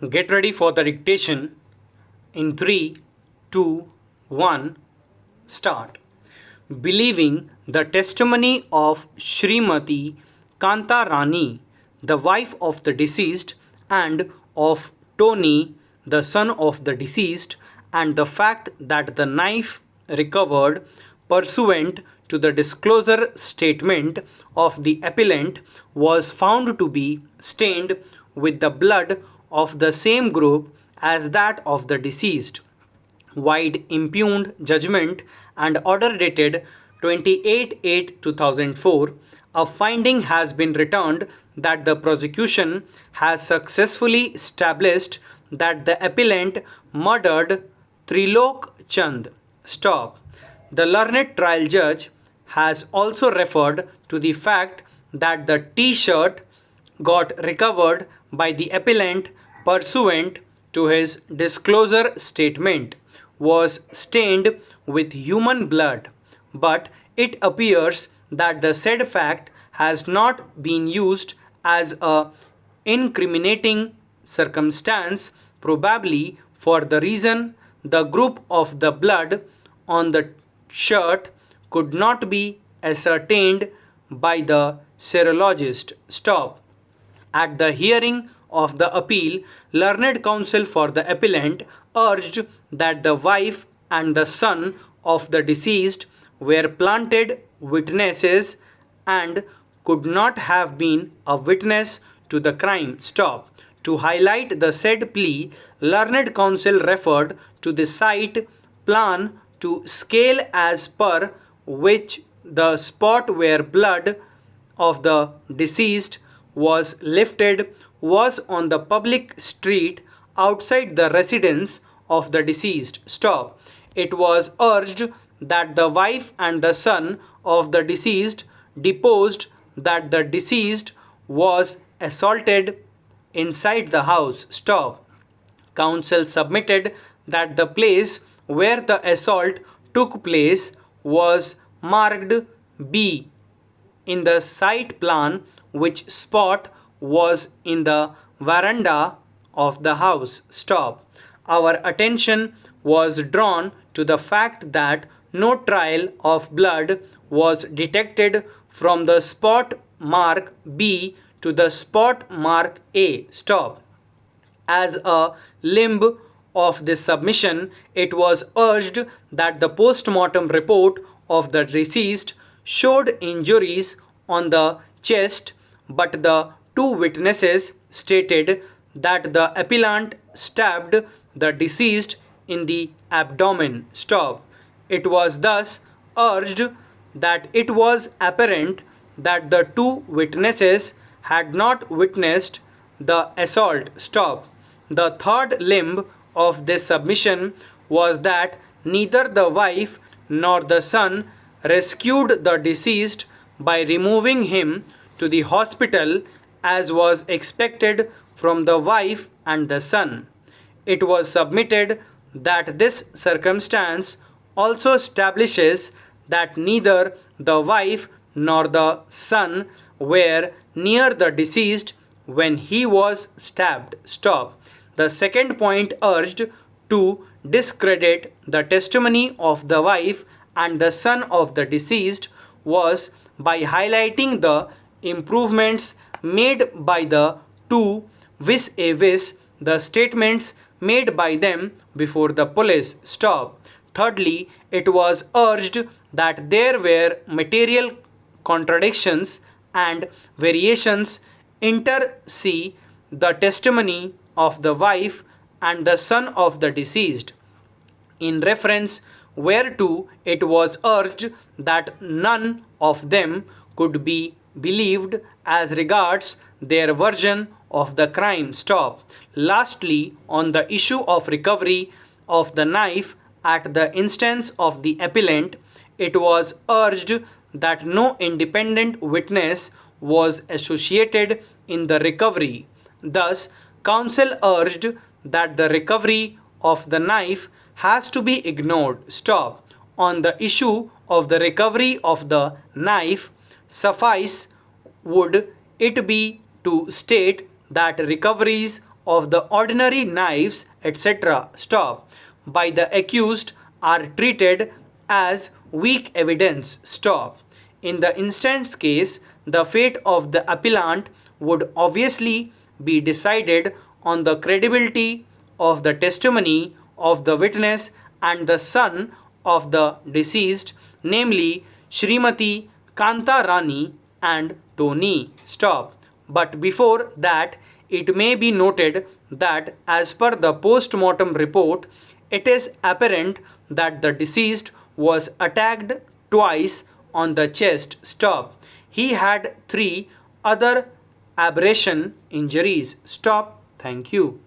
Get ready for the dictation in 3, 2, 1, start. Believing the testimony of Srimati Kanta Rani, the wife of the deceased, and of Tony, the son of the deceased, and the fact that the knife recovered pursuant to the disclosure statement of the appellant was found to be stained with the blood of the same group as that of the deceased. Wide impugned judgment and order dated 28/8/2004, a finding has been returned that the prosecution has successfully established that the appellant murdered Trilok Chand. Stop. The learned trial judge has also referred to the fact that the T-shirt got recovered by the appellant pursuant to his disclosure statement was stained with human blood, but it appears that the said fact has not been used as a incriminating circumstance, probably for the reason the group of the blood on the shirt could not be ascertained by the serologist. Stop. At the hearing of the appeal, learned counsel for the appellant urged that the wife and the son of the deceased were planted witnesses and could not have been a witness to the crime. Stop. To highlight the said plea, learned counsel referred to the site plan to scale as per which the spot where blood of the deceased was lifted was on the public street outside the residence of the deceased. Stop. It was urged that the wife and the son of the deceased deposed that the deceased was assaulted inside the house. Stop. Counsel submitted that the place where the assault took place was marked B in the site plan, which spot was in the veranda of the house. Stop. Our attention was drawn to the fact that no trail of blood was detected from the spot mark B to the spot mark A. Stop. As a limb of this submission, it was urged that the post-mortem report of the deceased showed injuries on the chest, but the two witnesses stated that the appellant stabbed the deceased in the abdomen. Stop. It was thus urged that it was apparent that the two witnesses had not witnessed the assault. Stop. The third limb of this submission was that neither the wife nor the son rescued the deceased by removing him to the hospital as was expected from the wife and the son. It was submitted that this circumstance also establishes that neither the wife nor the son were near the deceased when he was stabbed. Stop. The second point urged to discredit the testimony of the wife and the son of the deceased was by highlighting the improvements made by the two vis-a-vis the statements made by them before the police. Stop. Thirdly, it was urged that there were material contradictions and variations inter se the testimony of the wife and the son of the deceased, in reference whereto it was urged that none of them could be believed as regards their version of the crime. Stop. Lastly, on the issue of recovery of the knife at the instance of the appellant, it was urged that no independent witness was associated in the recovery. Thus, counsel urged that the recovery of the knife has to be ignored. Stop. On the issue of the recovery of the knife, suffice would it be to state that recoveries of the ordinary knives, etc., stop, by the accused are treated as weak evidence, stop. In the instant case, the fate of the appellant would obviously be decided on the credibility of the testimony of the witness and the son of the deceased, namely Srimati Kanta Rani and Tony. Stop. But before that, it may be noted that as per the post mortem report, it is apparent that the deceased was attacked twice on the chest. Stop. He had three other abrasion injuries. Stop. Thank you.